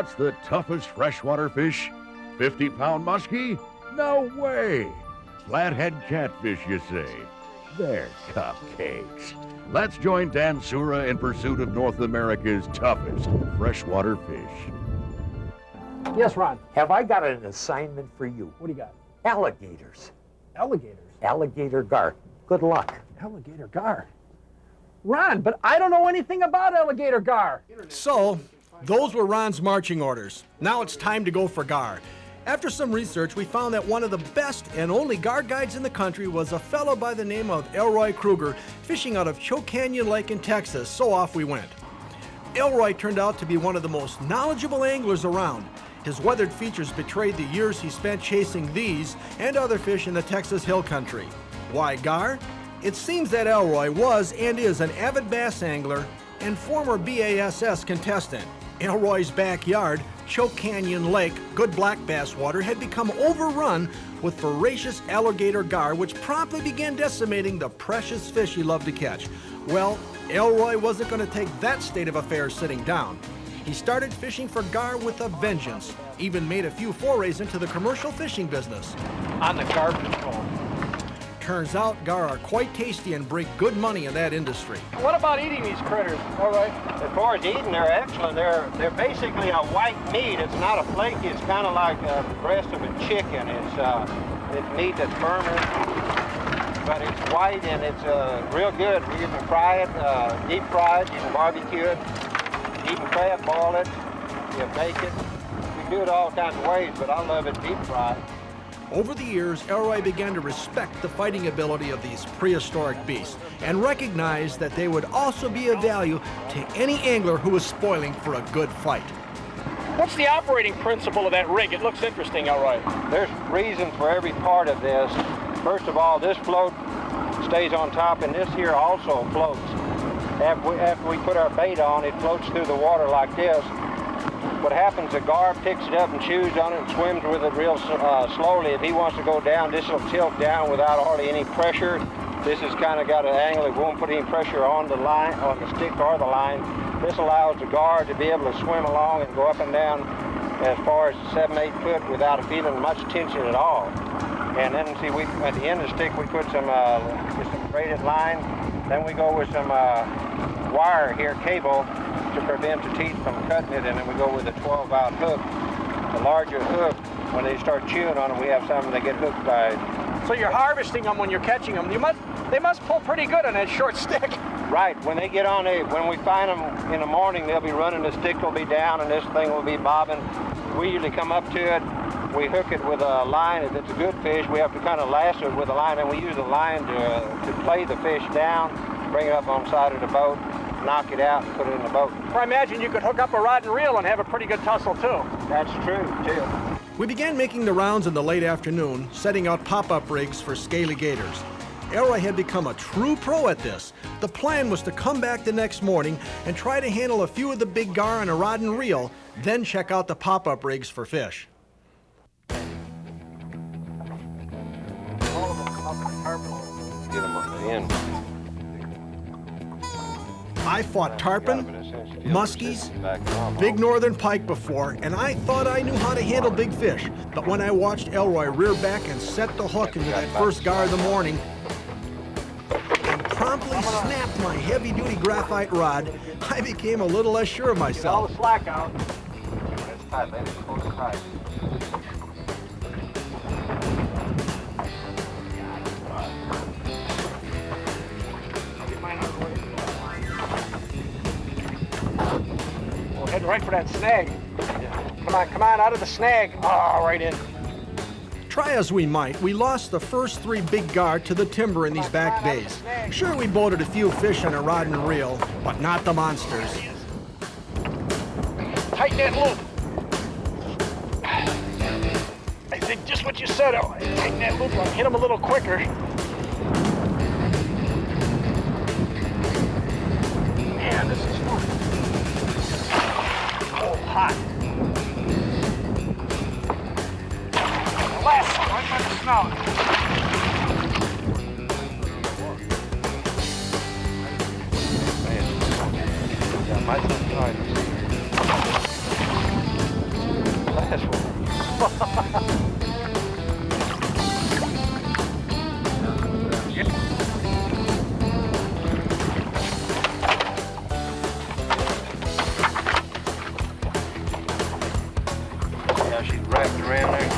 what's the toughest freshwater fish? 50-pound muskie? No way. Flathead catfish, you say? They're cupcakes. Let's join Dan Sura in pursuit of North America's toughest freshwater fish. Yes, Ron. Have I got an assignment for you? What do you got? Alligators. Alligators. Alligator gar. Good luck. Alligator gar. Ron, but I don't know anything about alligator gar. So, those were Ron's marching orders. Now it's time to go for gar. After some research, we found that one of the best and only gar guides in the country was a fellow by the name of Elroy Krueger, fishing out of Choke Canyon Lake in Texas, so off we went. Elroy turned out to be one of the most knowledgeable anglers around. His weathered features betrayed the years he spent chasing these and other fish in the Texas Hill Country. Why gar? It seems that Elroy was and is an avid bass angler and former BASS contestant. Elroy's backyard, Choke Canyon Lake, good black bass water, had become overrun with voracious alligator gar, which promptly began decimating the precious fish he loved to catch. Well, Elroy wasn't going to take that state of affairs sitting down. He started fishing for gar with a vengeance, even made a few forays into the commercial fishing business. On the gar patrol. Turns out gar are quite tasty and break good money in that industry. What about eating these critters? All right. As far as eating, they're excellent. They're basically a white meat. It's not a flaky. It's kind of like the breast of a chicken. It's meat that's firmer, but it's white and it's real good. You can fry it, deep fry it. You can barbecue it. You can fat boil it. You bake it. You can do it all kinds of ways, but I love it deep fried. Over the years, Elroy began to respect the fighting ability of these prehistoric beasts and recognized that they would also be of value to any angler who was spoiling for a good fight. What's the operating principle of that rig? It looks interesting, Elroy. There's reasons for every part of this. First of all, this float stays on top, and this here also floats. After we put our bait on, it floats through the water like this. What happens, the gar picks it up and chews on it and swims with it real slowly. If he wants to go down, this will tilt down without hardly any pressure. This has kind of got an angle. It won't put any pressure on the line, on the stick or the line. This allows the gar to be able to swim along and go up and down as far as 7-8 foot without feeling much tension at all. And then, see, at the end of the stick, we put some braided line. Then we go with some wire here, cable, to prevent the teeth from cutting it, and then we go with a 12-aught hook. The larger hook, when they start chewing on them, we have some that get hooked by. So you're harvesting them when you're catching them. They must pull pretty good on that short stick. Right. When they get on when we find them in the morning, they'll be running. The stick will be down, and this thing will be bobbing. We usually come up to it. We hook it with a line. If it's a good fish, we have to kind of lasso it with a line, and we use the line to play the fish down, bring it up on the side of the boat, knock it out, and put it in the boat. I imagine you could hook up a rod and reel and have a pretty good tussle, too. That's true, too. We began making the rounds in the late afternoon, setting out pop-up rigs for scaly gators. Elroy had become a true pro at this. The plan was to come back the next morning and try to handle a few of the big gar on a rod and reel, then check out the pop-up rigs for fish. Get them on the end. I fought tarpon, muskies, big northern pike before, and I thought I knew how to handle big fish. But when I watched Elroy rear back and set the hook into that first gar of the morning, and promptly snapped my heavy-duty graphite rod, I became a little less sure of Get all myself. the slack out. That's tight, let it pull it tight. Heading right for that snag. Come on, out of the snag. Oh, right in. Try as we might, we lost the first 3 big gar to the timber in these back bays. Sure, we boated a few fish on a rod and reel, but not the monsters. Tighten that loop. I think just what you said. Tighten that loop. I'll hit them a little quicker. Man, this is fun. Oh, hot. Last one, right by the snout. Yeah, might be tight. That's what. Yeah, she's wrapped around there.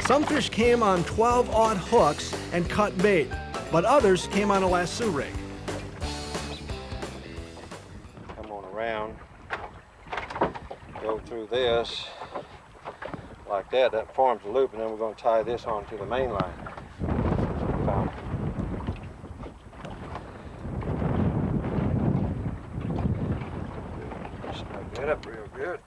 Some fish came on 12-aught hooks and cut bait, but others came on a lasso rig. Come on around, go through this like that. That forms a loop, and then we're going to tie this onto the main line. Snug that up real good.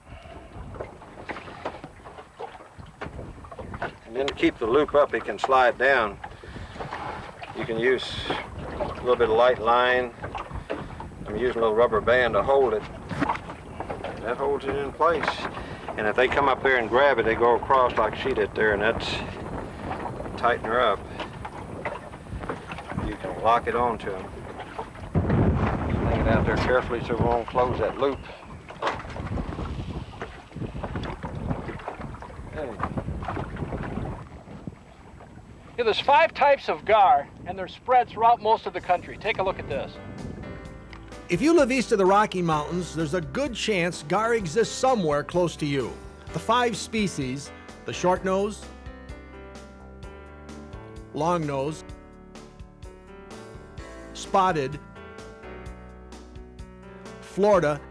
And then to keep the loop up, it can slide down. You can use a little bit of light line. I'm using a little rubber band to hold it. And that holds it in place. And if they come up there and grab it, they go across like she did there, and that's tighten her up. You can lock it onto them. Bring it out there carefully so we won't close that loop. Yeah, there's 5 types of gar, and they're spread throughout most of the country. Take a look at this. If you live east of the Rocky Mountains, there's a good chance gar exists somewhere close to you. The 5 species, the short nose, long nose, spotted, Florida,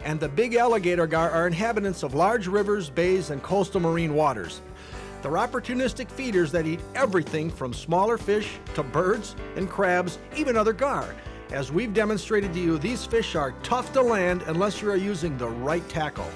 and the big alligator gar are inhabitants of large rivers, bays, and coastal marine waters. They're opportunistic feeders that eat everything from smaller fish to birds and crabs, even other gar. As we've demonstrated to you, these fish are tough to land unless you are using the right tackle.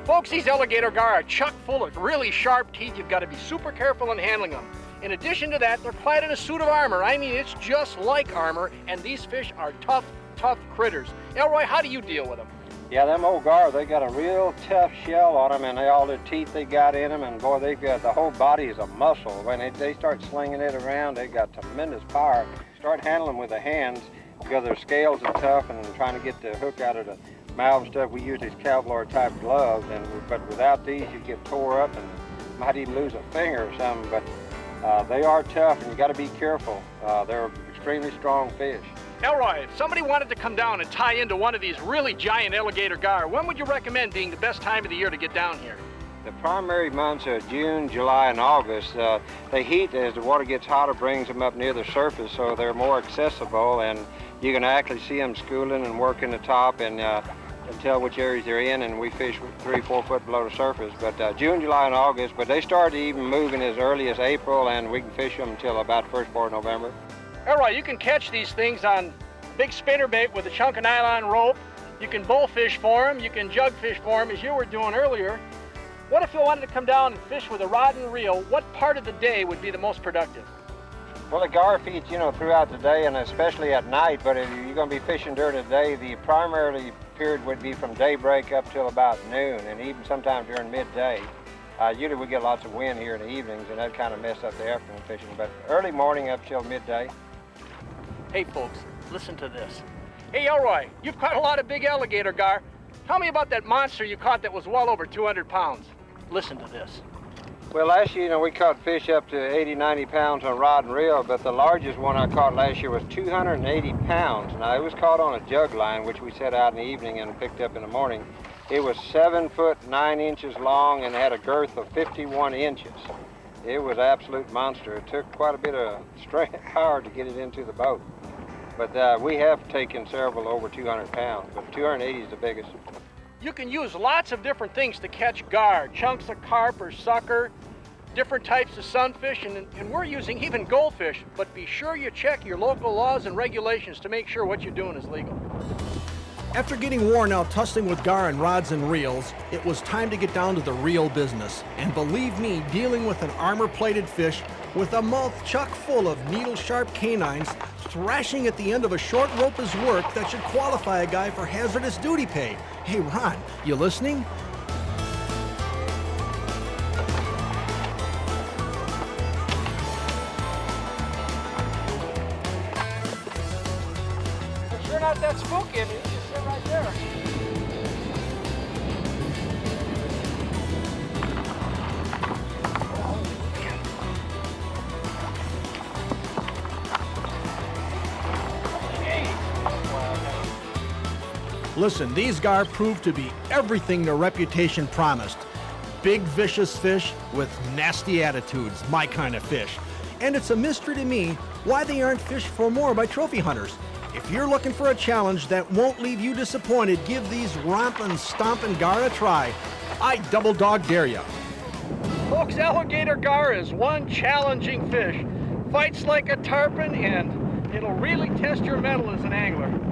Folks, these alligator gar are chock full of really sharp teeth. You've got to be super careful in handling them. In addition to that, they're clad in a suit of armor. I mean, it's just like armor, and these fish are tough, tough critters. Elroy, how do you deal with them? Yeah, them old gar, they got a real tough shell on them, and all the teeth they got in them, and boy, they've got the whole body is a muscle. When they start slinging it around, they got tremendous power. Start handling them with the hands because their scales are tough, and trying to get the hook out of the mouth and stuff, we use these Kevlar type gloves, but without these, you get tore up and might even lose a finger or something. But they are tough, and you got to be careful. They're extremely strong fish. Elroy, if somebody wanted to come down and tie into one of these really giant alligator gar, when would you recommend being the best time of the year to get down here? The primary months are June, July, and August. The heat, as the water gets hotter, brings them up near the surface, so they're more accessible, and you can actually see them schooling and working the top and tell which areas they're in, and we fish 3-4 foot below the surface. But June, July, and August, but they start even moving as early as April, and we can fish them until about first part of November. Elroy, you can catch these things on big spinnerbait with a chunk of nylon rope. You can bullfish for them. You can jug fish for them, as you were doing earlier. What if you wanted to come down and fish with a rod and reel? What part of the day would be the most productive? Well, the gar feeds, throughout the day and especially at night, but if you're going to be fishing during the day, the primary period would be from daybreak up till about noon, and even sometimes during midday. Usually we get lots of wind here in the evenings, and that kind of mess up the afternoon fishing, but early morning up till midday. Hey, folks, listen to this. Hey, Elroy, you've caught a lot of big alligator gar. Tell me about that monster you caught that was well over 200 pounds. Listen to this. Well, last year, we caught fish up to 80, 90 pounds on rod and reel, but the largest one I caught last year was 280 pounds. Now, it was caught on a jug line, which we set out in the evening and picked up in the morning. It was 7 foot 9 inches long and had a girth of 51 inches. It was an absolute monster. It took quite a bit of strength, power to get it into the boat. But we have taken several over 200 pounds, but 280 is the biggest. You can use lots of different things to catch gar, chunks of carp or sucker, different types of sunfish, and we're using even goldfish, but be sure you check your local laws and regulations to make sure what you're doing is legal. After getting worn out tussling with gar and rods and reels, it was time to get down to the real business. And believe me, dealing with an armor-plated fish with a mouth chock full of needle-sharp canines thrashing at the end of a short rope is work that should qualify a guy for hazardous duty pay. Hey, Ron, you listening? not that spooky. I mean, you just sit right there. Listen, these gar proved to be everything their reputation promised. Big, vicious fish with nasty attitudes, my kind of fish. And it's a mystery to me why they aren't fished for more by trophy hunters. If you're looking for a challenge that won't leave you disappointed, give these rompin', stompin' gar a try. I double dog dare ya. Folks, alligator gar is one challenging fish. Fights like a tarpon, and it'll really test your mettle as an angler.